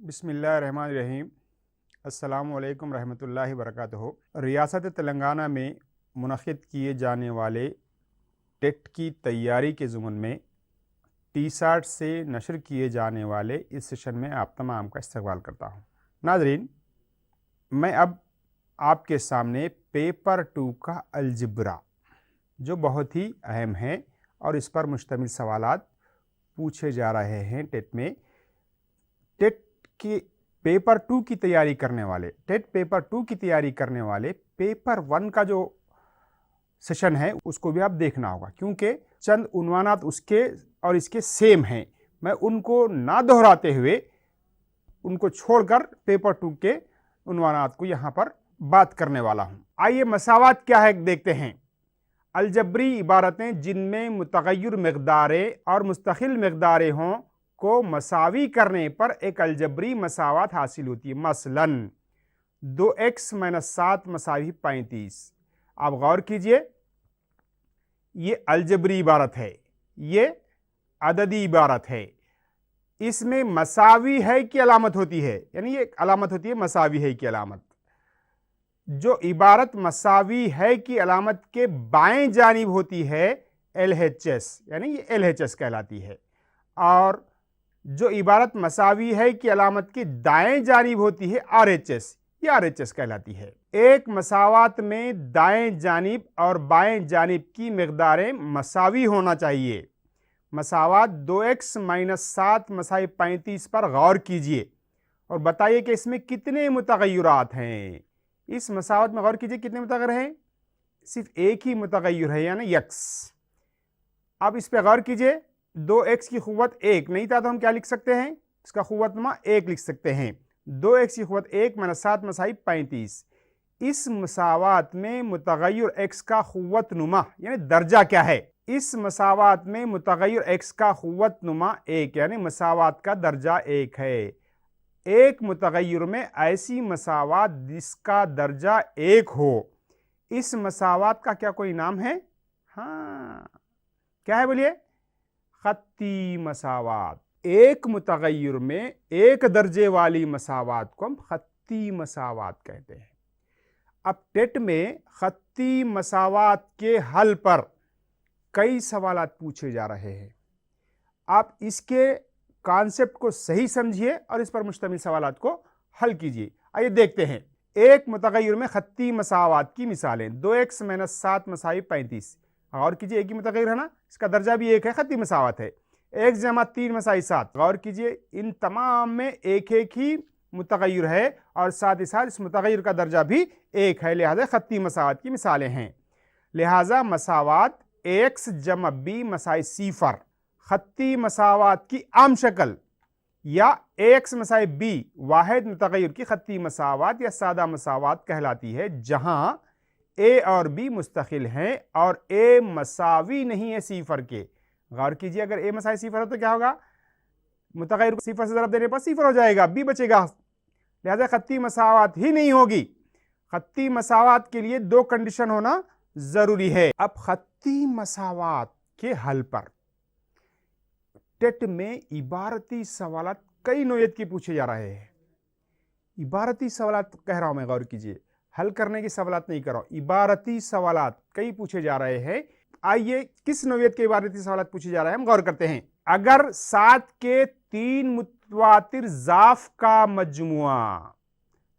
बिस्मिल्लाहिर्रहमानिर्रहीम। अस्सलामुअलैकुम रहमतुल्लाहि वबरकातुहू। रियासत तेलंगाना में मुनक़िद किए जाने वाले टेट की तैयारी के ज़ुमन में टी-साट से नशर किए जाने वाले इस सेशन में आप तमाम का इस्तक़बाल करता हूँ। नाज़रीन, मैं अब आपके सामने पेपर 2 का अलजब्रा, जो बहुत ही अहम है और इस पर मुश्तमिल सवालात पूछे जा रहे हैं टेट में। टेट की पेपर 2 की तैयारी करने वाले, टेट पेपर 2 की तैयारी करने वाले पेपर 1 का जो सेशन है उसको भी आप देखना होगा, क्योंकि चंद उन्वानात उसके और इसके सेम हैं। मैं उनको ना दोहराते हुए उनको छोड़कर पेपर 2 के उन्वानात को यहाँ पर बात करने वाला हूँ। आइए मसावात क्या है देखते हैं। अलजबरी इबारतें जिनमें मुतग़य्यर मक़दारें और मुस्तक़िल मक़दारें हों को मसावी करने पर एक अलजबरी मसावत हासिल होती है। मसलन 2x - 7 = 35। आप गौर कीजिए, ये अलजबरी इबारत है, ये अददी इबारत है। इसमें मसावी है की अलामत होती है, यानी ये अलामत होती है मसावी है की अलामत। जो इबारत मसावी है की अलामत के बाएं जानिब होती है LHS, यानी ये LHS कहलाती है। और जो इबारत मसावी है की अलामत की दाएं जानिब होती है RHS, ये RHS कहलाती है। एक मसावात में दाएं जानिब और बाएं जानिब की मकदारें मसावी होना चाहिए। मसावात 2x - 7 = 35 पर गौर कीजिए और बताइए कि इसमें कितने मुतग़य्यरात हैं। इस मसावत में गौर कीजिए, कितने मुतग़य्यर हैं? सिर्फ एक ही मुतग़य्यर है, यानी x। अब इस पर गौर कीजिए, 2x की क़ुव्वत 1 नहीं था तो हम क्या लिख सकते हैं? इसका क़ुव्वतनुमा 1 लिख सकते हैं। 2x की क़ुव्वत 1 - 7 = 35। इस मसावात में मुतग़य्यर x का क़ुव्वतनुमा यानी दर्जा क्या है? इस मसावात में मुतग़य्यर x का क़ुव्वतनुमा 1 यानी मसावात का दर्जा 1 है। एक मुतग़य्यर में ऐसी मसावात जिसका दर्जा 1 हो, इस मसावात का क्या कोई नाम है? हाँ, क्या है बोलिए? ख़त्ती मसावात। एक मुतग़य्यर में एक दर्जे वाली मसावात को हम ख़त्ती मसावात कहते हैं। अब टेट में ख़त्ती मसावात के हल पर कई सवालात पूछे जा रहे हैं। आप इसके कॉन्सेप्ट को सही समझिए और इस पर मुश्तमिल सवालात को हल कीजिए। आइए देखते हैं। एक मुतग़य्यर में ख़त्ती मसावात की मिसालें। 2x - 7 = 35। गौर कीजिए, एक ही मुतग़य्यर है ना, इसका दर्जा भी एक है, ख़त्ती मसावत है। x = 3 = 7। गौर कीजिए, इन तमाम में एक एक ही मुतग़य्यर है और साथ ही साथ इस मुतग़य्यर का दर्जा भी एक है, लिहाजा ख़त्ती मसावत की मिसालें हैं। लिहाजा मसावात ax + b = 0। ख़त्ती मसावात की आम शक्ल या ax = b वाहिद मुतग़य्यर की ख़त्ती मसावात या सादा मसावात कहलाती है, जहां a और b मुस्तक़िल हैं और a मसावी नहीं है 0 के। गौर कीजिए, अगर a = 0 हो तो क्या होगा? मुतग़य्यर को 0 से ज़रब देने पर 0 हो जाएगा, b बचेगा, लिहाजा ख़त्ती मसावात ही नहीं होगी। ख़त्ती मसावात के लिए 2 कंडीशन होना जरूरी है। अब ख़त्ती मसावात के हल पर टेट में इबारती सवालात कई नौयत के पूछे जा रहे हैं। इबारती सवालात कह रहा हूं मैं, गौर कीजिए, हल करने की सवालात नहीं कर रहा हूं। इबारती सवालात कई पूछे जा रहे हैं। आइए किस नौयत के इबारती सवालात पूछे जा रहे हैं हम गौर करते हैं। अगर 7 के 3 मुतवातिर ज़ाफ का मजमुआ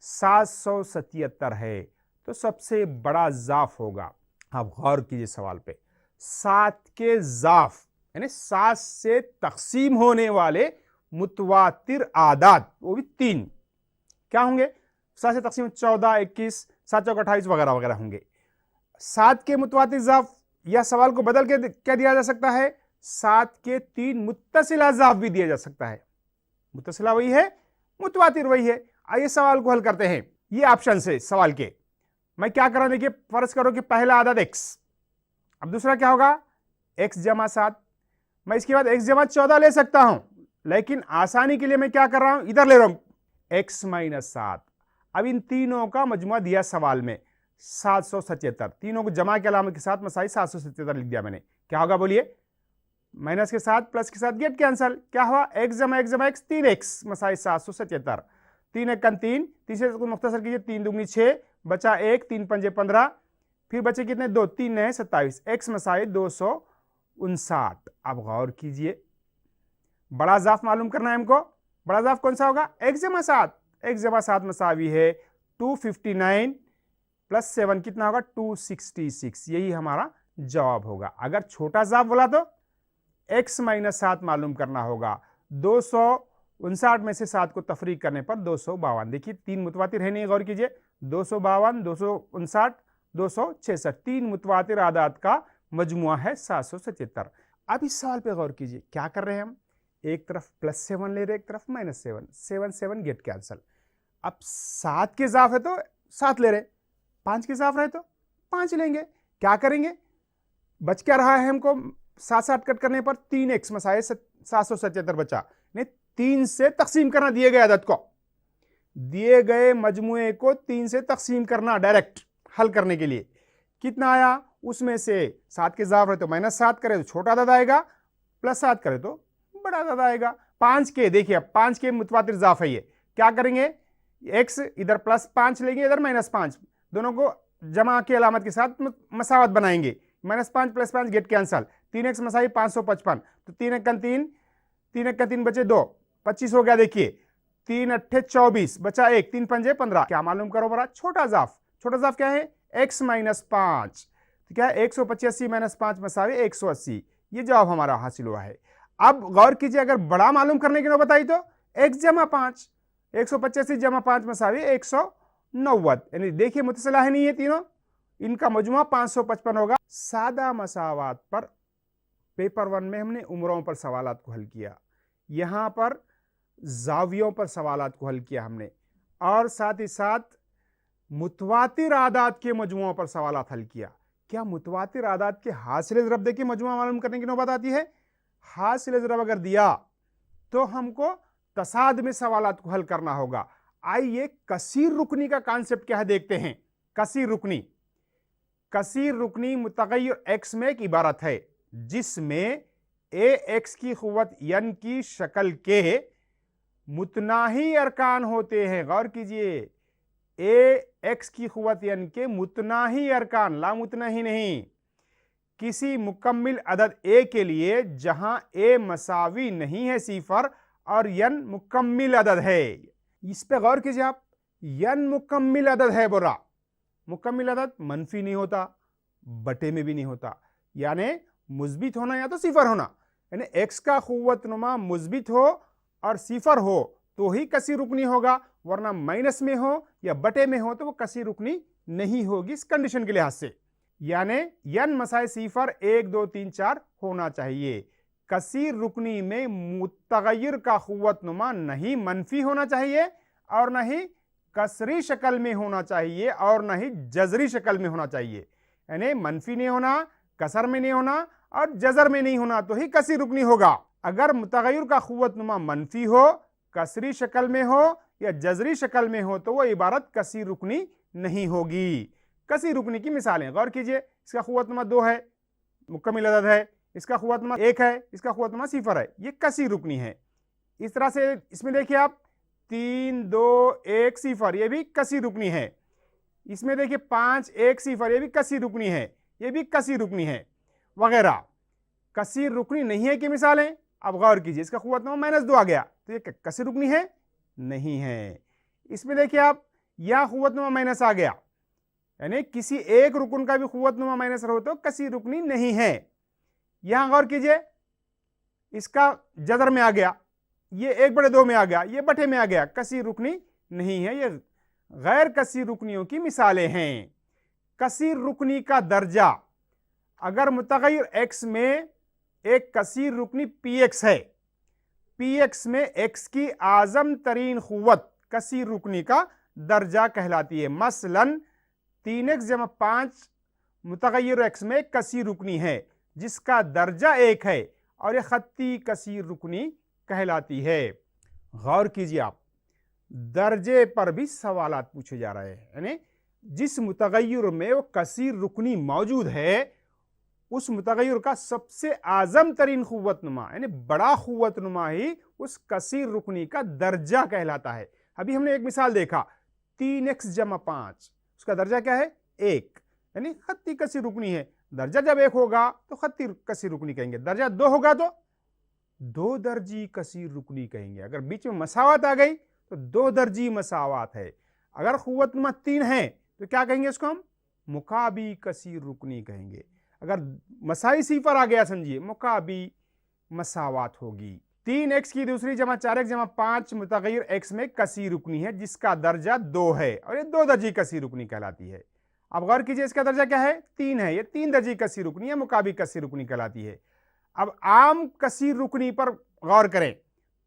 777 है तो सबसे बड़ा ज़ाफ होगा। आप गौर कीजिए सवाल पे, 7 के ज़ाफ यानी 7 से तकसीम होने वाले मुतवातिर आदाद, वो भी 3 क्या होंगे? 7 से तकसीम 14, 21, 7 चौक 28 वगैरह वगैरह होंगे। 7 के मुतवातिर ज़ाफ, या सवाल को बदल के क्या दिया जा सकता है? 7 के 3 मुत्तसिला ज़ाफ भी दिया जा सकता है। मुत्तसिला वही है, मुतवातिर वही है। आइए सवाल को हल करते हैं। ये ऑप्शन है सवाल के। मैं क्या कर रहा हूं, देखिए, फर्ज करो कि पहला आदद x, अब दूसरा क्या होगा? x = 7। मैं इसके बाद x = 14 ले सकता हूं, लेकिन आसानी के लिए मैं क्या कर रहा हूं, इधर ले रहा हूं x - 7। अब इन तीनों का मजमुआ दिया सवाल में 777, तीनों को जमा के अलामत के साथ मसाई 777 लिख दिया मैंने। क्या होगा बोलिए? माइनस के साथ प्लस के साथ गेट कैंसल, क्या हुआ x जमा x 3x मसाई 777, 3 एक 3, तीसरे को मुख्तसर कीजिए, 3 दूनी 6 बचा 1, 3 पंजे 15, फिर बचे कितने 2, 3 नए 27, x मसाई 259। अब गौर कीजिए, बड़ा ज़ाफ मालूम करना है हमको। बड़ा ज़ाफ कौन सा होगा? x जमा 7 मसावी है 259 प्लस 7 कितना होगा 266, यही हमारा जवाब होगा। अगर छोटा ज़ाफ बोला तो x माइनस 7 मालूम करना होगा। 259 में से 7 को तफरीक करने पर 252। देखिए 3 मुतवातिर है नहीं, गौर कीजिए, 252, 259, 266, 3 मुतवातिर आदात का मजमुआ है 777। अब इस सवाल पे गौर कीजिए, क्या कर रहे हैं हम? एक तरफ +7 ले रहे, एक तरफ -7, 7 7 गेट कैंसल। अब 7 के इजाफ है तो 7 ले रहे, 5 के इजाफ रहे तो 5 लेंगे। क्या करेंगे? बच क्या रहा है हमको? 7 कट करने पर 3x मसाए 777 बचा, नहीं 3 से तकसीम करना, दिए गए अदद को, दिए गए मजमुए को 3 से तकसीम करना डायरेक्ट हल करने के लिए। कितना आया? उसमें से 7 के इजाफ रहे तो -7 करे तो छोटा अदद आएगा, +7 करे तो बड़ा अदद आएगा। 5 के, देखिए 5 के मुतवातिर इजाफ है ये, क्या करेंगे? x इधर +5 लेंगे, इधर -5, दोनों को जमा की अलामत के साथ मसावत बनाएंगे। -5 + 5 गेट कैंसल, 3x मसाई 555, तो 3 एक 3, 3 एक 3 बचे 2, 25 हो गया। देखिए 3 अट्ठे 24 बचा 1, 3 पंजे 15। क्या मालूम करो बड़ा? छोटा ज़ाफ। छोटा ज़ाफ क्या है? x - 5, तो क्या है 185 - 5 मसावी 180, ये जवाब हमारा हासिल हुआ है। अब गौर कीजिए, अगर बड़ा मालूम करने की नौबत आई तो x जमा 5, 185 जमा 5 मसावी 190, यानी देखिए मुतसिला है नहीं ये तीनों, इनका मजमुआ 555 होगा। सादा मसावात पर पेपर 1 में हमने उम्रों पर सवालात को हल किया, यहां पर जावियों पर सवालात को हल किया हमने, और साथ ही साथ मुतवातिर आदात के मजमुओं पर सवालात हल किया। क्या मुतवातिर आदात के हासिल ज़रब के मजमुआ मालूम करने की नौबत आती है? हासिल ज़रब अगर दिया तो हमको तसाद में सवालात को हल करना होगा। आइए कसीर रुकनी का कॉन्सेप्ट क्या है देखते हैं। कसीर रुकनी मुतगय्यर x में एक इबारत है जिसमें ax की क़ुव्वत n की शक्ल के मुतनाही अरकान होते हैं। गौर कीजिए, ax की क़ुव्वत n के मुतनाही अरकान, ला मुतनाही नहीं, किसी मुकम्मिल अदद a के लिए जहां a मसावी नहीं है 0 और n मुकम्मिल अदद है। इस पे गौर कीजिए आप, n मुकम्मिल अदद है बोला। मुकम्मिल अदद मनफी नहीं होता, बटे में भी नहीं होता, यानी मुस्बित होना या तो 0 होना, यानी x का क़ुव्वत नुमा मुस्बित हो और 0 हो तो ही कसीर रुकनी होगा, वरना माइनस में हो या बटे में हो तो वो कसीर रुकनी नहीं होगी इस कंडीशन के लिहाज से। यानी n मसाए 0 1 2 3 4 होना चाहिए। कसीर रुकनी में मुतगय्यर का क़ुव्वत नुमा नहीं मनफी होना चाहिए और नहीं कसरी शक्ल में होना चाहिए और नहीं जजरी शक्ल में होना चाहिए, यानी मनफी नहीं होना, कसर में नहीं होना और जजर में नहीं होना तो ही कसीर रुकनी होगा। अगर मुतगय्यर का क़ुव्वत नुमा मनफी हो, कसरी शक्ल में हो या जजरी शक्ल में हो तो वो इबारत कसीर रुकनी नहीं होगी। कसीर रुकनी की मिसालें गौर कीजिए, इसका क़ुव्वत नुमा 2 है, मुकम्मिल अदद है, इसका क़ुव्वत नुमा 1 है, इसका क़ुव्वत नुमा 0 है, ये कसीर रुकनी है। इस तरह से इसमें देखिए आप 3 2 1 0, ये भी कसीर रुकनी है। इसमें देखिए 5 1 0, ये भी कसीर रुकनी है, ये भी कसीर रुकनी है वगैरह। कसीर रुकनी नहीं है कि मिसालें। अब गौर कीजिए, इसका क़ुव्वत नुमा -2 आ गया तो ये कसीर रुकनी है? नहीं है। इसमें देखिए आप, यह क़ुव्वत नुमा माइनस आ गया, यानी किसी एक रुकन का भी क़ुव्वत नुमा माइनस हो तो कसीर रुकनी नहीं है। यहां गौर कीजिए, इसका जदर में आ गया, ये 1/2 में आ गया, ये बटे में आ गया, कसीर रुकनी नहीं है। ये गैर कसीर रुकनियों की मिसालें हैं। कसीर रुकनी का दर्जा, अगर मुतगय्यर x में एक कसीर रुकनी px है, px में x की आज़म तरीन क़ुव्वत कसीर रुकनी का दर्जा कहलाती है। मसलन 3x जमा 5 मुतगय्यर x में कसीर रुकनी है जिसका दर्जा 1 है और यह खत्ती कसीर रुकनी कहलाती है। गौर कीजिए आप, दर्जे पर भी सवालात पूछे जा रहे हैं, यानी जिस मुतगय्यर में वो कसीर रुकनी मौजूद है उस मुतगय्यर का सबसे आज़म तरीन क़ुव्वतनुमा यानी बड़ा क़ुव्वतनुमा ही उस कसीर रुकनी का दर्जा कहलाता है। अभी हमने एक मिसाल देखा 3x जमा 5, उसका दर्जा क्या है 1, यानी खत्ती कसीर रुकनी है। दर्जा जब 1 होगा तो खत्ती कसीर रुकनी कहेंगे, दर्जा 2 होगा तो 2 दर्जी कसीर रुकनी कहेंगे। अगर बीच में मसावत आ गई तो 2 दर्जी मसावत है। अगर क़ुव्वतनुमा 3 है तो क्या कहेंगे, इसको हम मुकाबी कसीर रुकनी कहेंगे। अगर मसाई सिफर आ गया समझिए मुकाबी मसावत होगी। 3x की दूसरी जमा 4x जमा 5 मुतगय्यर x में कसीर रुकनी है जिसका दर्जा 2 है और ये 2 दर्जी कसीर रुकनी कहलाती है। अब गौर कीजिए इसका दर्जा क्या है 3 है, ये 3 दर्जी कसीर रुकनी है, मुकाबी कसीर रुकनी कहलाती है। अब आम कसीर रुकनी पर गौर करें,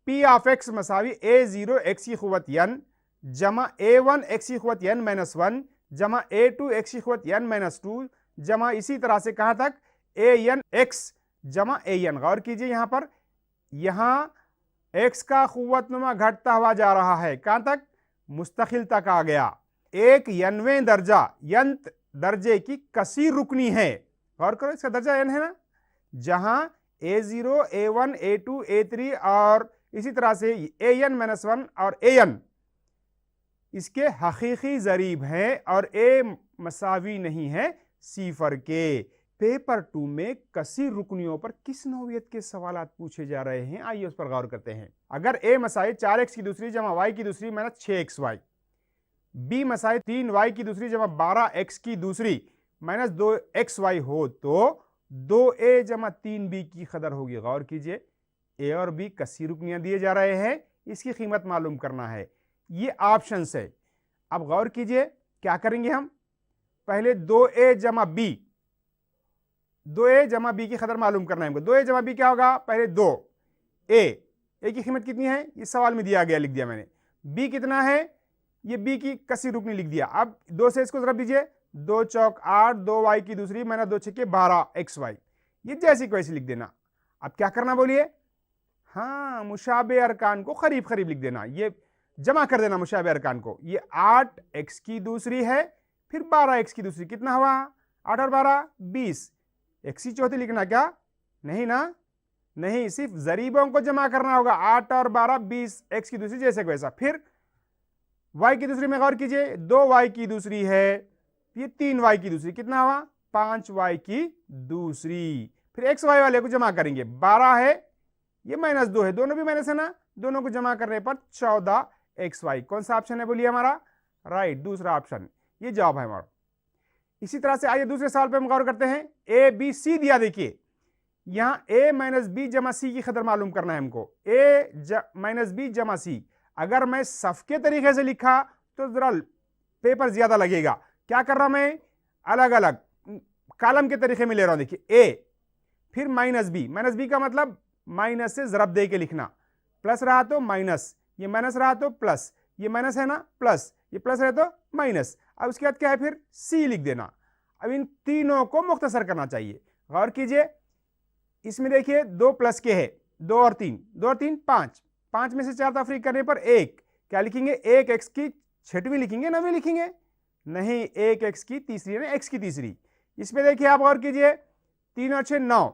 P of x मसावी a0 x की क़ुव्वत n जमा a1 x की क़ुव्वत n माइनस 1 जमा a2 x की क़ुव्वत n माइनस 2 जमा इसी तरह से कहां तक an x जमा an। गौर कीजिए यहां पर, यहां x का क़ुव्वतनुमा घटता हुआ जा रहा है, कहां तक मुस्तकिल तक आ गया। एक यनवें दर्जा यंत दर्जे की कसीर रुकनी है। गौर करो इसका दर्जा n है ना, जहां a0 a1 a2 a3 और इसी तरह से an-1 और an इसके हकीकी ज़रीब हैं और a मसावी नहीं है सिफर के। पेपर 2 में कसीर रुकनियों पर किस नौइयत के सवालात पूछे जा रहे हैं, आइए उस पर गौर करते हैं। अगर a मसाई 4x की दूसरी जमा y की दूसरी minus 6xy, b Masai 3y की दूसरी जमा 12x की दूसरी माइनस 2xy हो तो 2a जमा 3b की कदर होगी। गौर कीजिए a और b कसीर रुकनियां दिए जा रहे हैं, इसकी कीमत मालूम करना है, ये ऑप्शन है। अब गौर कीजिए क्या करेंगे हम, पहले 2a जमा b, 2a जमा b की कदर मालूम करना है हमको। 2a जमा b क्या होगा, पहले 2a की कीमत कितनी है, इस सवाल में दिया गया, लिख दिया मैंने। b कितना है, ये b की कसीर रुकनी लिख दिया। अब 2 से इसको जरा दीजिए, 2 चौक 8, 2y की दूसरी मैंने 2 छक्के 12xy, ये जैसी को ऐसी लिख देना। अब क्या करना बोलिए, हाँ मुशाबे अरकान को करीब करीब लिख देना, ये जमा कर देना मुशाबे अरकान को। ये 8x की दूसरी है, फिर 12x की दूसरी, कितना हुआ 8 और 12 20, x की चौथी लिखना क्या, नहीं ना, नहीं, सिर्फ जरीबों को जमा करना होगा। 8 और 12 20, x की दूसरी जैसे को वैसा। फिर y की दूसरी में गौर कीजिए, 2y की दूसरी है, ये 3y की दूसरी, कितना हुआ 5y की दूसरी। फिर xy वाले को जमा करेंगे, 12 है, ये माइनस 2 है, दोनों भी माइनस है ना, दोनों को जमा करने पर 14xy। कौन सा ऑप्शन है बोलिए हमारा, राइट, दूसरा ऑप्शन, ये जवाब है हमारा। इसी तरह से आइए दूसरे सवाल पे हम गौर करते हैं। a b c दिया, देखिए यहां a माइनस बी जमा सी की कदर मालूम करना है हमको। a माइनस बी जमा सी, अगर मैं सफ के तरीके से लिखा तो जरा पेपर ज्यादा लगेगा। क्या कर रहा मैं, अलग अलग कॉलम के तरीके में ले रहा हूं। देखिए a फिर माइनस बी का मतलब माइनस से जरब दे के लिखना, प्लस रहा तो माइनस, ये माइनस रहा तो प्लस, ये माइनस है ना प्लस, ये प्लस रहे तो माइनस। अब उसके बाद क्या है, फिर सी लिख देना। अब इन तीनों को मुख्तसर करना चाहिए। गौर कीजिए इसमें देखिए 2 प्लस के है, 2 और 3 5, 5 में से 4 तफरीक करने पर 1, क्या लिखेंगे, 1x की छठवीं लिखेंगे, 9वीं लिखेंगे, नहीं 1x की तीसरी है ना, x की तीसरी। इसमें देखिए आप गौर कीजिए 3 और 6 9,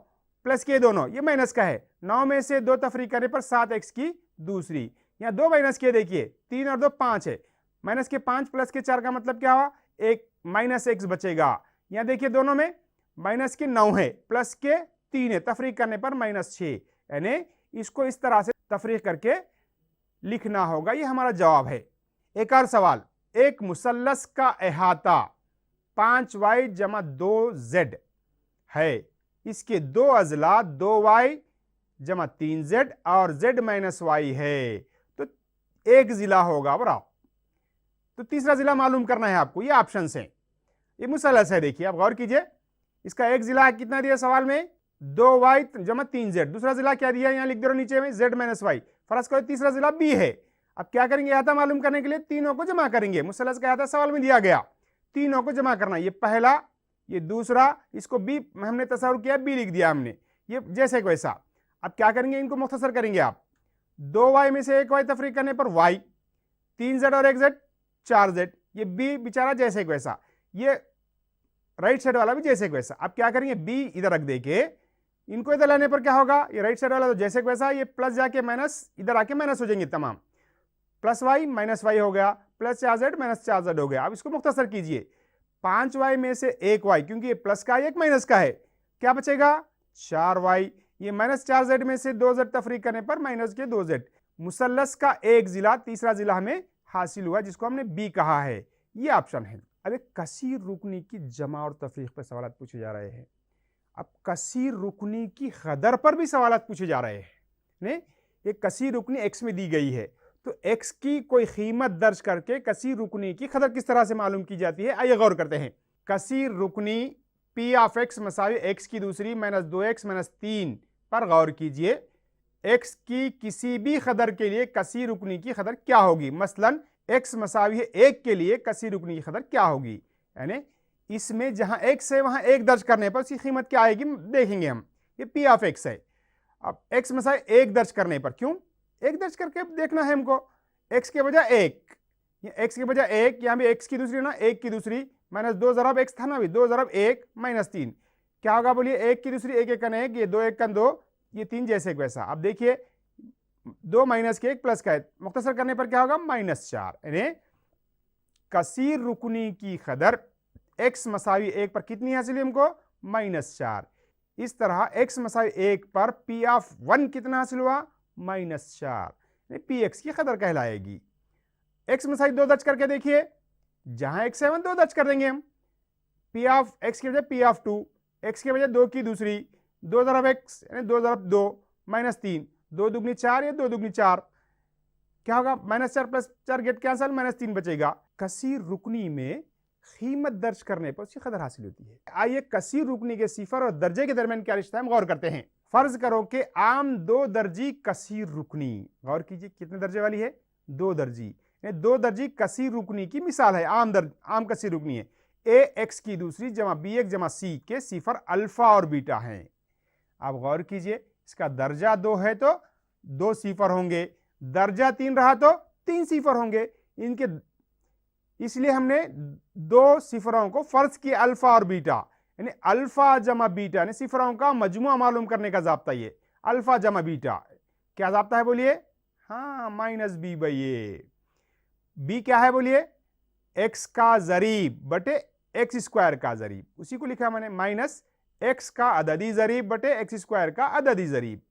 प्लस के दोनों, ये माइनस का है, 9 में से 2 तफरीक करने पर 7x की दूसरी। यहाँ 2 माइनस के देखिए, 3 और 2 5 है, माइनस के 5 प्लस के 4 का मतलब क्या हुआ, एक माइनस x बचेगा। यहाँ देखिए दोनों में माइनस के 9 है, प्लस के 3 है, तफरीक करने पर -6, यानी इसको इस तरह से तफरीक करके लिखना होगा। ये हमारा जवाब है। एक और सवाल, एक मुसल्लस का अहाता 5y जमा 2z है, इसके 2 अजला 2y जमा 3z और z माइनस y है, तो एक जिला होगा बराबर। तो तीसरा जिला मालूम करना है आपको, ये ऑप्शन है, ये मुसल्लस है। देखिए आप गौर कीजिए, इसका एक जिला कितना दिया सवाल में, 2y जमा 3z, दूसरा जिला क्या दिया, यहां लिख दे रहा नीचे में z माइनस y। फर्ज करो तीसरा जिला b है। अब क्या करेंगे, अहाता मालूम करने के लिए तीनों को जमा करेंगे। मुसल्लस का अहाता सवाल में दिया गया, तीनों को जमा करना, ये पहला, ये दूसरा, इसको b हमने तस्वीर किया, b लिख दिया हमने, ये जैसे को वैसा। अब क्या करेंगे, इनको मुख्तसर करेंगे आप, 2y में से 1y तफरीक करने पर y, 3z और 1z 4z, ये b बेचारा जैसे को वैसा। ये राइट साइड वाला भी जैसे कि वैसा। अब क्या करेंगे, बी इधर रख दे के इनको इधर लाने पर क्या होगा, ये राइट साइड वाला तो जैसे कि वैसा, ये प्लस जाके माइनस इधर आके माइनस हो जाएंगे तमाम, प्लस वाई माइनस वाई हो गया, प्लस 4z माइनस 4z हो गया। अब इसको मुख्तसर कीजिए, 5y में से 1y, क्योंकि ये प्लस का है एक माइनस का है, क्या बचेगा 4y। ये माइनस 4z में से 2z तफरीक करने पर माइनस के 2z। मुसल्लस का एक जिला तीसरा जिला हमें हासिल हुआ, जिसको हमने बी कहा है, ये ऑप्शन है। अब एक कसीर रुकनी की जमा और तफरीक पर सवाल पूछे जा रहे हैं। अब कसीर रुकनी की कदर पर भी सवाल पूछे जा रहे हैं। एक कसीर रुकनी एक्स में दी गई है, तो एक्स की कोई कीमत दर्ज करके कसीर रुकनी की कदर किस तरह से मालूम की जाती है, आइए गौर करते हैं। कसीर रुकनी पी ऑफ एक्स मसावी एक्स की दूसरी माइनस 2x माइनस 3 पर गौर कीजिए। एक्स की किसी भी कदर के लिए कसीर रुकनी की कदर क्या होगी, मसलन एक्स मसावी है 1 के लिए कसीर रुकनी की कदर क्या होगी, यानी इसमें जहां x है वहां 1 दर्ज करने पर उसकी कीमत क्या आएगी देखेंगे हम। ये पी ऑफ एक्स है। अब x मसावी 1 दर्ज करने पर, क्यों 1 दर्ज करके देखना है हमको, x के बजाय 1, x के बजाय 1, यहां भी x की दूसरी ना 1 की दूसरी माइनस 2 ज़रब x था ना, भी 2 ज़रब 1 माइनस 3 क्या होगा बोलिए, 1 की दूसरी 1 1 1, ये 2 1 2, ये 3 जैसे वैसा। अब देखिए 2 माइनस के 1 प्लस का है, मुख्तसर करने पर क्या होगा माइनस 4। यानी कसीर रुकनी की कदर x मसावी 1 पर कितनी हासिल हुई हमको, माइनस 4। इस तरह x मसावी 1 पर p ऑफ 1 कितना हासिल हुआ, माइनस 4, पी एक्स की कदर कहलाएगी। x मसावी 2 दर्ज करके देखिए, जहां x है वहां 2 दर्ज कर देंगे हम। p ऑफ x के बजाय p ऑफ 2, x के बजाय 2 की दूसरी 2 ज़रब x यानी 2 ज़रब 2 माइनस 3, 2 दुगनी 4 या 2 दुगनी 4, क्या होगा minus 4 plus 4 get cancel, minus 3 बचेगा। कसीर रुकनी में कीमत दर्ज करने पर उसकी कदर हासिल होती है। आइए कसीर रुकनी के सिफर और दर्जे के दरमियान क्या रिश्ता है हम गौर करते हैं। फर्ज करो कि आम 2 दर्जी कसीर रुकनी, गौर कीजिए कितने दर्जे वाली है, 2 दर्जी, 2 दर्जी कसीर रुकनी की मिसाल है। आम कसीर रुकनी है, ए एक्स की दूसरी जमा बी एक्स जमा सी के सिफर अल्फा और बीटा हैं। अब गौर कीजिए, इसका दर्जा 2 है तो 2 सिफर होंगे, दर्जा 3 रहा तो 3 सिफर होंगे इनके, इसलिए हमने 2 सिफरों को फर्ज किया अल्फा और बीटा, यानी अल्फा जमा बीटा, यानी सिफरों का मजमुआ मालूम करने का जाब्ता, ये अल्फा जमा बीटा क्या जाब्ता है बोलिए, हाँ minus B by A. B क्या है बोलिए, एक्स का जरीब बटे एक्स स्क्वायर का जरीब, उसी को लिखा मैंने, माइनस एक्स का अददी जरीब बटे एक्स स्क्वायर का अददी जरीब।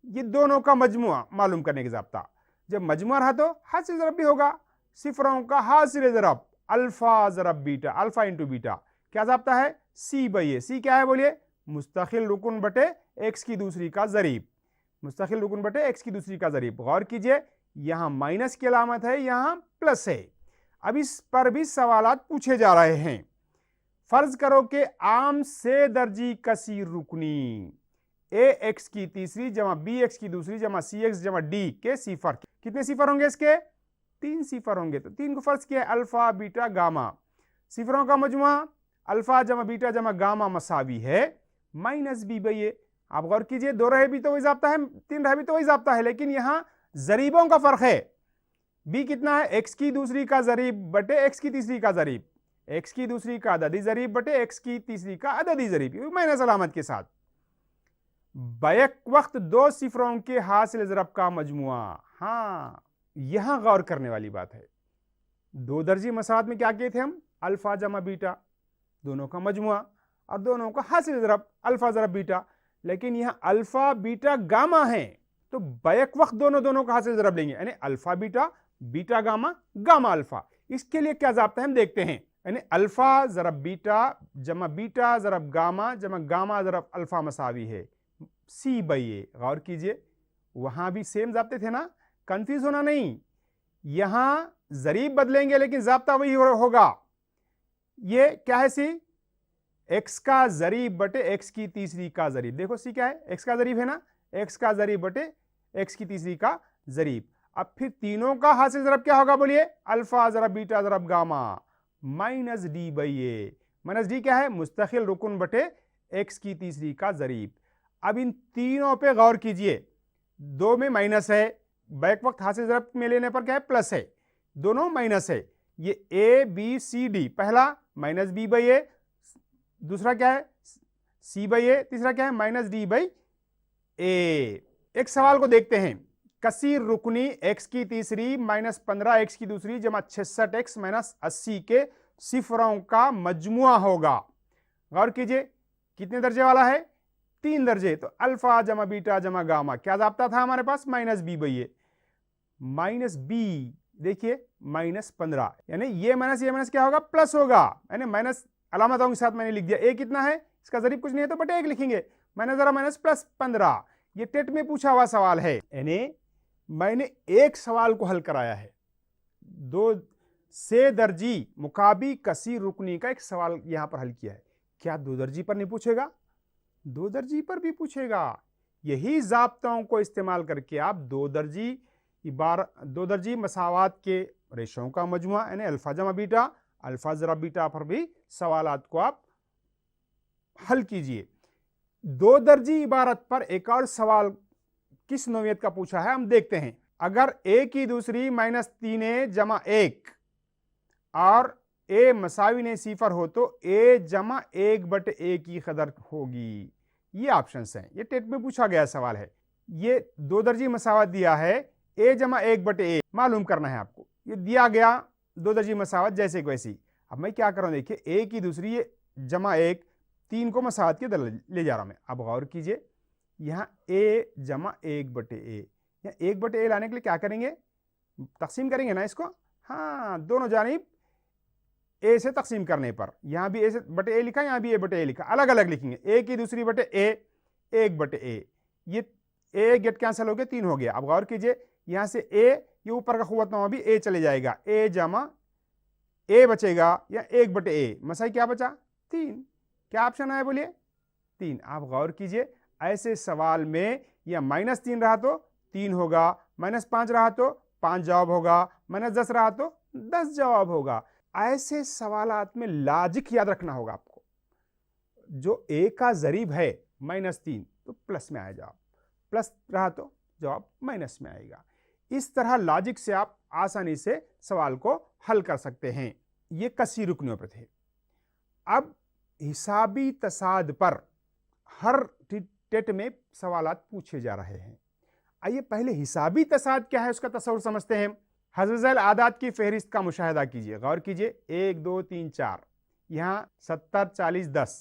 ये दोनों का मजमुआ मालूम करने का जाब्ता। जब मजमुआ रहा तो हासिल जरब भी होगा, सिफरों का हासिल जरब अल्फा जरब बीटा, अल्फा इंटू बीटा क्या जाब्ता है, सी बाई ए। सी क्या है बोलिए, मुस्तकिल रुकन बटे एक्स की दूसरी का जरीब, मुस्तकिल रुकन बटे एक्स की दूसरी का जरीब। गौर कीजिए यहां माइनस की अलामत है, यहां प्लस है। अब इस पर भी सवालात पूछे जा रहे हैं। फर्ज करो कि आम से दर्जी कसीर रुकनी ए एक्स की तीसरी जमा बी एक्स की दूसरी जमा सी एक्स जमा डी के सिफर, कितने सिफर होंगे इसके, 3 सिफर होंगे। तो 3 को फर्ज किया अल्फा बीटा गामा, सिफरों का मजमुआ अल्फा जमा बीटा जमा गामा मसावी है माइनस बी बाई ए। आप गौर कीजिए 2 रहे भी तो वही जाब्ता है, 3 रहे भी तो वही जाब्ता है, लेकिन यहां जरीबों का फर्क है। बी कितना है, एक्स की दूसरी का जरीब बटे एक्स की तीसरी का जरीब, एक्स की दूसरी का अददी जरीब बटे एक्स की तीसरी का अददी जरीब, माइनस अलामत के साथ। बैक वक्त 2 सिफरों के हासिल जरब का मजमुआ, हाँ यहां गौर करने वाली बात है। 2 दर्जी मसावत में क्या किए थे हम, अल्फा जमा बीटा, दोनों का मजमुआ और दोनों का हासिल जरब अल्फा जरब बीटा, लेकिन यहां अल्फा बीटा गामा है तो बैक वक्त दोनों का हासिल जरब लेंगे, यानी alpha beta beta gamma gamma alpha. इसके लिए क्या जाब्ता है हम देखते हैं, यानी अल्फा जरब बीटा जरब गामा जमा गामा जरब अल्फा मसावी है सी बाई ए। गौर कीजिए वहां भी सेम जाब्ते थे ना, कंफ्यूज होना नहीं, यहां जरीब बदलेंगे लेकिन जाब्ता वही होगा। ये क्या है, सी एक्स का जरीब बटे एक्स की तीसरी का जरीब, देखो सी क्या है, एक्स का जरीब है ना, एक्स का जरीब बटे एक्स की तीसरी का जरीब। अब फिर तीनों का हासिल जरब क्या होगा बोलिए, अल्फा जरब बीटा जरब gamma minus D by A. Minus D क्या है, मुस्तकिल रुकन बटे एक्स की तीसरी का जरीब। अब इन तीनों पे गौर कीजिए, 2 में माइनस है, बैक वक्त हासिल जरब में लेने पर क्या है प्लस है, दोनों माइनस है। ये ए बी सी डी, पहला माइनस बी बाई ए, दूसरा क्या है सी बाई ए, तीसरा क्या है माइनस डी बाई ए। एक सवाल को देखते हैं, कसीर रुकनी x की तीसरी माइनस 15x की दूसरी जमा 66x माइनस 80 के सिफरों का मजमुआ होगा। गौर कीजिए कितने दर्जे वाला है, 3 दर्जे। तो अल्फा जमा बीटा जमा गामा क्या जाब्ता था हमारे पास, minus B by A. Minus B देखिए माइनस 15, यानी ये माइनस क्या होगा, प्लस होगा, यानी माइनस अलामतों के साथ मैंने लिख दिया। ए कितना है, इसका जरीब कुछ नहीं है तो बटे 1 लिखेंगे, माइनस जरा माइनस प्लस 15। ये टेट में पूछा हुआ सवाल है, यानी मैंने एक सवाल को हल कराया है। 2 से दर्जी मुकाबी कसीर रुकनी का एक सवाल यहां पर हल किया है। क्या 2 दर्जी पर नहीं पूछेगा, 2 दर्जी पर भी पूछेगा। यही जाब्तों को इस्तेमाल करके आप 2 दर्जी मसावात के रेशों का मजमुआ यानी अल्फा जमा बीटा, अल्फा जरा बीटा पर भी सवालात को आप हल कीजिए। 2 दर्जी इबारत पर एक और सवाल किस नौयत का पूछा है हम देखते हैं। अगर a की दूसरी माइनस 3a जमा 1 और a मसावी ने सिफर हो तो a जमा 1 बटे a की कदर होगी। ये ऑप्शंस हैं, ये टेट में पूछा गया सवाल है। ये 2 दर्जी मसावत दिया है, a जमा 1 बटे a मालूम करना है आपको। ये दिया गया 2 दर्जी मसावत जैसे वैसी। अब मैं क्या कर रहा हूं, देखिए a की दूसरी ये जमा 1, 3 को मसावत के दर ले जा रहा हूं मैं। अब गौर कीजिए यहाँ a जमा 1 बटे a, यहाँ 1 बटे a लाने के लिए क्या करेंगे, तकसीम करेंगे ना इसको। हाँ, दोनों जानिब a से तकसीम करने पर, यहाँ भी a से बटे a लिखा, यहाँ भी a बटे a लिखा, अलग अलग लिखेंगे। a की दूसरी बटे a, 1 बटे a, ये a गेट कैंसिल हो गया, 3 हो गया। अब गौर कीजिए यहाँ से a, ये ऊपर का खुवतनामा भी a चले जाएगा, a जमा a बचेगा या 1 बटे a, मसाई क्या बचा 3। क्या ऑप्शन आया बोलिए 3। आप गौर कीजिए ऐसे सवाल में या माइनस 3 रहा तो 3 होगा, माइनस 5 रहा तो 5 जवाब होगा, माइनस 10 रहा तो 10 जवाब होगा। ऐसे सवालात में लॉजिक याद रखना होगा आपको। जो a का जरीब है माइनस 3 तो प्लस में आया जवाब, प्लस रहा तो जवाब माइनस में आएगा। इस तरह लॉजिक से आप आसानी से सवाल को हल कर सकते हैं। ये कसीर रुकनियों पर थे। अब हिसाबी तसाद पर हर टेट में सवालात पूछे जा रहे हैं। आइए पहले हिसाबी तसाद क्या है उसका तस्वुर समझते हैं। हज़ल आदात की फहरिस्त का मुशाहिदा कीजिए। गौर कीजिए 1 2 3 4, यहाँ 70 40 10।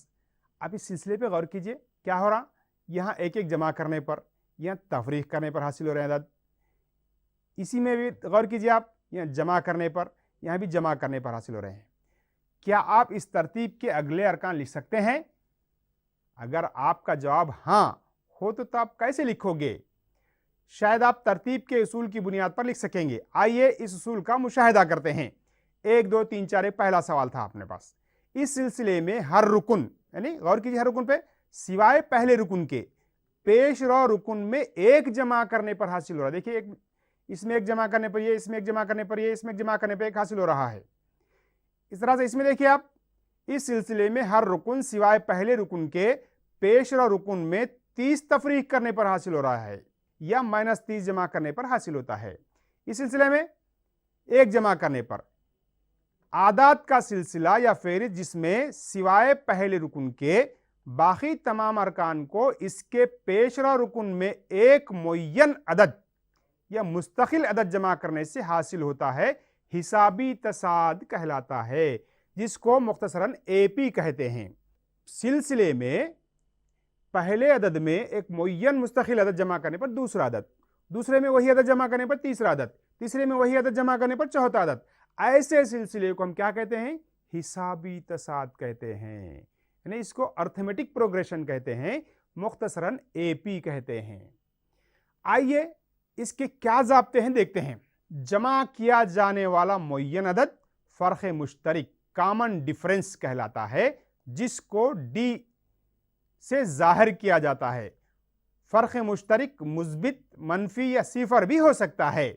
अब इस सिलसिले पे गौर कीजिए क्या हो रहा, यहाँ एक एक जमा करने पर, यहाँ तफरीक करने पर हासिल हो रहे हैं अदद। इसी में भी गौर कीजिए आप, यहाँ जमा करने पर, यहाँ भी जमा करने पर हासिल हो रहे हैं। क्या आप इस तरतीब के अगले अरकान लिख सकते हैं? अगर आपका जवाब हाँ हो तो आप कैसे लिखोगे? शायद आप तरतीब के उसूल की बुनियाद पर लिख सकेंगे। आइए इस उसूल का मुशाहिदा करते हैं। 1 2 3 4 एक पहला सवाल था अपने पास। इस सिलसिले में हर रुकुन, यानी गौर कीजिए हर रुकुन पे सिवाय पहले रुकुन के पेश रो रुकुन में 1 जमा करने पर हासिल हो रहा है। देखिए एक इसमें 1 जमा करने पर ये, इसमें 1 जमा करने पर ये, इसमें 1 जमा करने पर 1 हासिल हो रहा है। इस तरह से इसमें देखिए आप, इस सिलसिले में हर रुकुन सिवाय पहले रुकुन के पेश रो रुकुन में 30 तफरीक करने पर हासिल हो रहा है या माइनस 30 जमा करने पर हासिल होता है। इस सिलसिले में 1 जमा करने पर आदात का सिलसिला या फेरिस्त जिसमें सिवाय पहले रुकुन के बाकी तमाम अरकान को इसके पेशरा रुकुन में एक मुय्यन अदद या मुस्तकिल अदद जमा करने से हासिल होता है, हिसाबी तसाद कहलाता है, जिसको मुख्तसरन एपी कहते हैं। सिलसिले में पहले अदद में एक मुय्यन मुस्तकिल अदद जमा करने पर दूसरा अदद, दूसरे में वही अदद जमा करने पर तीसरा अदद, तीसरे में वही अदद जमा करने पर चौथा अदद, ऐसे सिलसिले को हम क्या कहते हैं? हिसाबी तसाद कहते हैं, यानी इसको अर्थमेटिक प्रोग्रेशन कहते हैं, मुख्तसरन एपी कहते हैं। आइए इसके क्या ज़ाब्ते हैं देखते हैं। जमा किया जाने वाला मुय्यन अदद फ़र्क़ मुश्तरिक कॉमन डिफरेंस कहलाता है, जिसको डी से जाहिर किया जाता है। फ़र्क़ मुश्तरिक मुस्बित, मनफी या सिफर भी हो सकता है।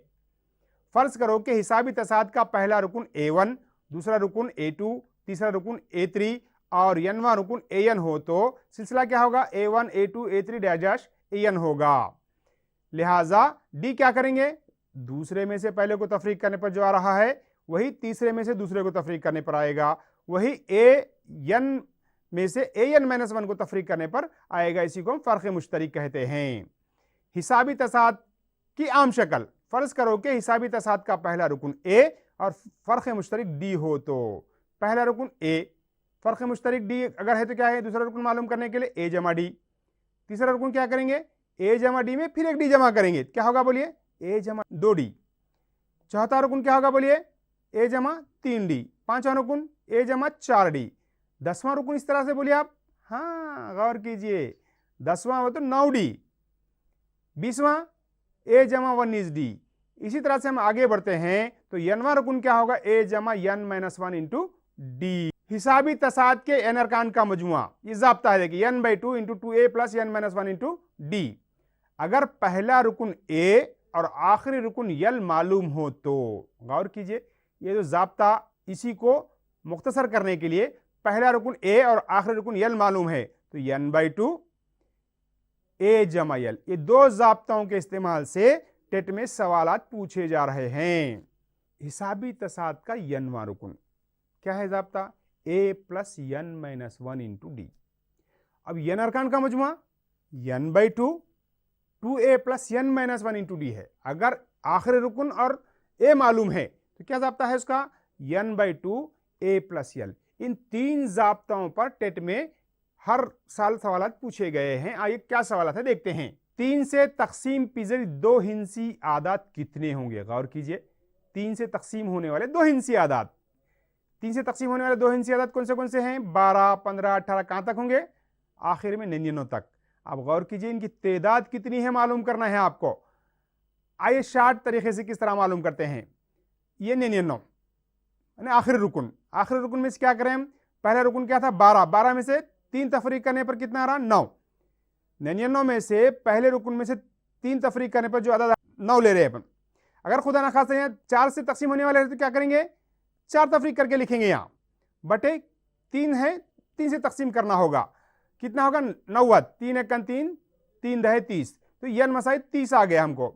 फर्ज करो कि हिसाबी तसाद का पहला रुकुन A1, दूसरा रुकुन A2, तीसरा रुकुन A3 और यनवा रुकुन AN हो तो सिलसिला क्या होगा? A1 A2 A3 dash AN होगा। लिहाजा डी क्या करेंगे? दूसरे में से पहले को तफरीक करने पर जो आ रहा है वही तीसरे में से दूसरे को तफरीक करने पर आएगा, वही A N में से an-1 को तफरीक करने पर आएगा। इसी को हम फ़र्क़ मुश्तरक कहते हैं। हिसाबी तसाद की आम शक्ल, फर्ज करो कि हिसाबी तसाद का पहला रुकन ए और फ़र्क़ मुश्तरक डी हो, तो पहला रुकन ए, फ़र्क़ मुश्तरक डी अगर है तो क्या है, दूसरा रुकन मालूम करने के लिए ए जमा डी, तीसरा रुकन क्या करेंगे, ए जमा डी में फिर एक डी जमा करेंगे, क्या होगा बोलिए, ए जमा 2d। चौथा रुकन क्या होगा बोलिए, ए जमा 3d। पांचवा रुकन ए जमा 4d। 10वां रुकन इस तरह से बोलिए आप, हाँ गौर कीजिए, 10वां हो तो 9d। 20वां ए जमा 1d। इसी तरह से हम आगे बढ़ते हैं तो n वां रुकन क्या होगा, ए जमा n-1 इंटू डी। हिसाबी तसाद के n अरकान का मजमुआ, ये ज़ाब्ता है देखिए, n/2 into 2a plus n-1 into D. अगर पहला रुकन ए और आखिरी रुकन यल मालूम हो तो, गौर कीजिए ये जो ज़ाब्ता, इसी को मुख्तसर करने के लिए पहला रुकन ए और आखिरी रुकन यल मालूम है तो n/2 ए जमा यल। ये दो ज़ाब्ताओं के इस्तेमाल से टेट में सवालात पूछे जा रहे हैं। हिसाबी तसाद का n-वां रुकन क्या है ज़ाब्ता, ए प्लस n-1 इंटू डी। अब n अरकान का मजमुआ n/2 2a plus n-1 into D है। अगर आखिरी रुकन और ए मालूम है तो क्या ज़ाब्ता है उसका, n/2 a प्लस यल। इन तीन ज़ाब्ताओं पर टेट में हर साल सवालात पूछे गए हैं। आइए क्या सवालात है देखते हैं। 3 से तकसीम पिजरी 2 हिंसी आदात कितने होंगे, गौर कीजिए, 3 से तकसीम होने वाले 2 हिंसी आदात, 3 से तकसीम होने वाले 2 हिंसी आदात कौन से हैं, 12, 15, 18, कहां तक होंगे, आखिर में 99 तक। अब गौर कीजिए इनकी तादाद कितनी है मालूम करना है आपको। आइए शार्ट तरीके से किस तरह मालूम करते हैं। ये 99 आखिरी रुकन में से क्या करें हम, पहला रुकन क्या था 12, 12 में से 3 तफरीक करने पर कितना आ रहा, 9। 99 में से पहले रुकन में से 3 तफरीक करने पर जो अदद 9 ले रहे हैं अपन। अगर खुदा ना खासा यहाँ 4 से तकसीम होने वाले हैं तो क्या करेंगे, 4 तफरीक करके लिखेंगे, यहाँ बटे 3 है, 3 से तकसीम करना होगा, कितना होगा 90, 3 एकन 3, 3 दहे 30, तो n मसाई 30 आ गया हमको।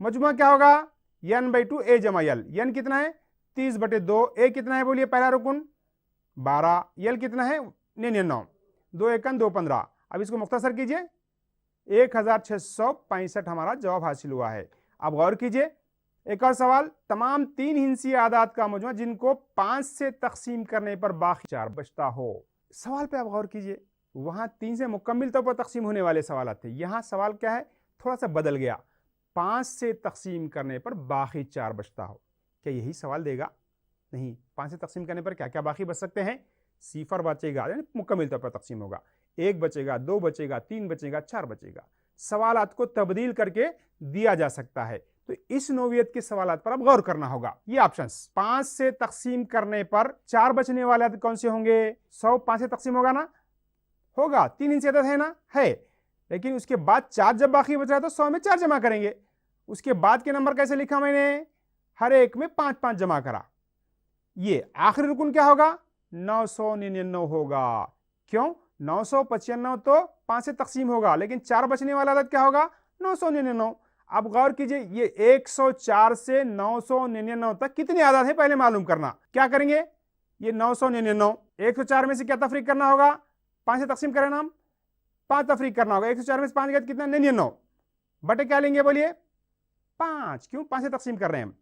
मजमुआ क्या होगा, n/2 ए जमा यल। n कितना है 30/2, ए कितना है बोलिए, पहला रुकन 12, यल कितना है 99, 2 एकन 2 15। अब इसको मुख्तसर कीजिए, 1665 हमारा जवाब हासिल हुआ है। अब गौर कीजिए एक और सवाल, तमाम 3 हिंसी आदात का मजमुआ जिनको 5 से तकसीम करने पर बाकी 4 बचता हो। सवाल पे आप गौर कीजिए, वहां 3 से मुकम्मिल तौर पर तकसीम होने वाले सवाल थे, यहां सवाल क्या है, थोड़ा सा बदल गया, 5 से तकसीम करने पर बाकी 4 बचता हो। क्या यही सवाल देगा, नहीं, 5 से तकसीम करने पर क्या क्या बाकी बच सकते हैं, सिफर बचेगा यानी मुकम्मिल तौर पर तकसीम होगा, 1 बचेगा, 2 बचेगा, 3 बचेगा, 4 बचेगा। सवालात को तब्दील करके दिया जा सकता है, तो इस नोवियत के सवालात पर अब गौर करना होगा। ये ऑप्शंस 5 से तकसीम करने पर 4 बचने वाले कौन से होंगे, 100 5 से तकसीम होगा ना, होगा, 3 हिस्से है ना, है, लेकिन उसके बाद 4 जब बाकी बच रहा है तो 100 में 4 जमा करेंगे। उसके बाद के नंबर कैसे लिखा मैंने, हर एक में 5-5 जमा करा। ये आखिरी रुकन क्या होगा, 999 होगा। क्यों, 995 तो 5 से तकसीम होगा, लेकिन 4 बचने वाला अदद क्या होगा, 999। अब गौर कीजिए ये 104 से 999 तक कितने आदात है पहले मालूम करना। क्या करेंगे, ये 999, 104 में से क्या तफरीक करना होगा, 5 से तकसीम करें ना हम, 5 तफरीक करना होगा, 104 में से 5 गया कितना 99, बटे क्या लेंगे बोलिए 5, क्यों 5 से तकसीम कर रहे हैं हम,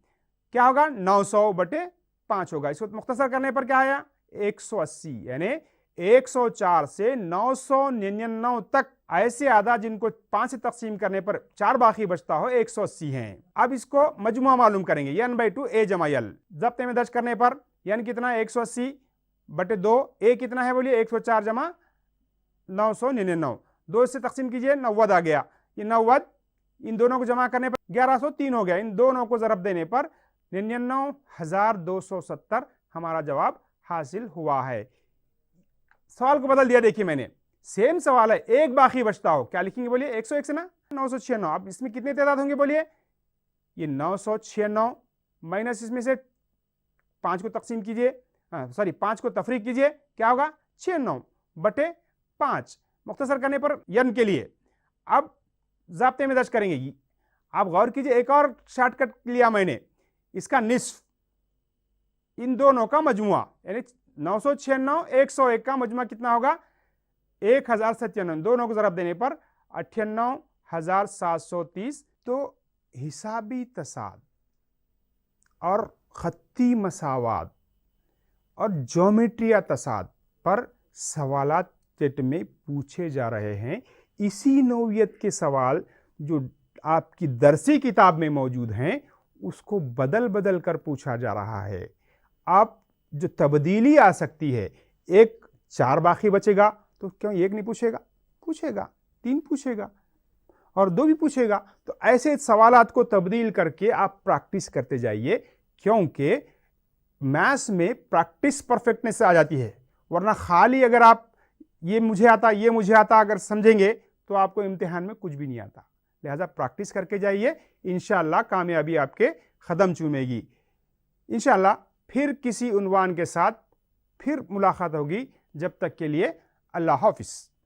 क्या होगा 900 बटे 5 होगा। इसको मुख्तसर करने पर क्या आया 180, यानी 104 से 999 तक ऐसे आदाद जिनको 5 से तकसीम करने पर 4 बाकी बचता हो 180 हैं। अब इसको मजमुआ मालूम करेंगे, n/2 ए जमा यल। ज़ब्ते में दर्ज करने पर n कितना है 180 बटे 2, ए कितना है बोलिए 104 जमा 999, 2 से तकसीम कीजिए 90 आ गया, ये 90 इन दोनों को जमा करने पर 1103 हो गया, इन दोनों को ज़रब देने पर 99,270 हमारा जवाब हासिल हुआ है। सवाल को बदल दिया, देखिए मैंने, सेम सवाल है, एक बाकी बचता हो, क्या लिखेंगे बोलिए 101 से ना 996। अब इसमें कितने तादाद होंगे बोलिए, ये 996 माइनस इसमें से 5 को तकसीम कीजिए, 5 को तफरीक कीजिए, क्या होगा 96 बटे 5, मुख्तसर करने पर यन के लिए। अब ज़ाब्ते में दर्ज करेंगे। आप गौर कीजिए एक और शॉर्टकट लिया मैंने, इसका निस्फ, इन दोनों का मजमुआ यानी 996 101 का मजमुआ कितना होगा 1097, दोनों को ज़रब देने पर 98,730। तो हिसाबी तसाद और खत्ती मसावात और ज्योमेट्रिया तसाद पर सवालात टेट में पूछे जा रहे हैं। इसी नौइयत के सवाल जो आपकी दरसी किताब में मौजूद हैं उसको बदल बदल कर पूछा जा रहा है। आप जो तब्दीली आ सकती है, एक 4 बाकी बचेगा तो क्यों एक नहीं पूछेगा, पूछेगा, 3 पूछेगा और 2 भी पूछेगा। तो ऐसे सवालात को तब्दील करके आप प्रैक्टिस करते जाइए, क्योंकि मैथ्स में प्रैक्टिस परफेक्टनेस से आ जाती है। वरना खाली अगर आप ये मुझे आता अगर समझेंगे तो आपको इम्तिहान में कुछ भी नहीं आता। लिहाजा प्रैक्टिस करके जाइए, इंशाअल्लाह कामयाबी आपके कदम चूमेगी। इंशाअल्लाह फिर किसी उन्वान के साथ फिर मुलाकात होगी। जब तक के लिए अल्लाह हाफिज़।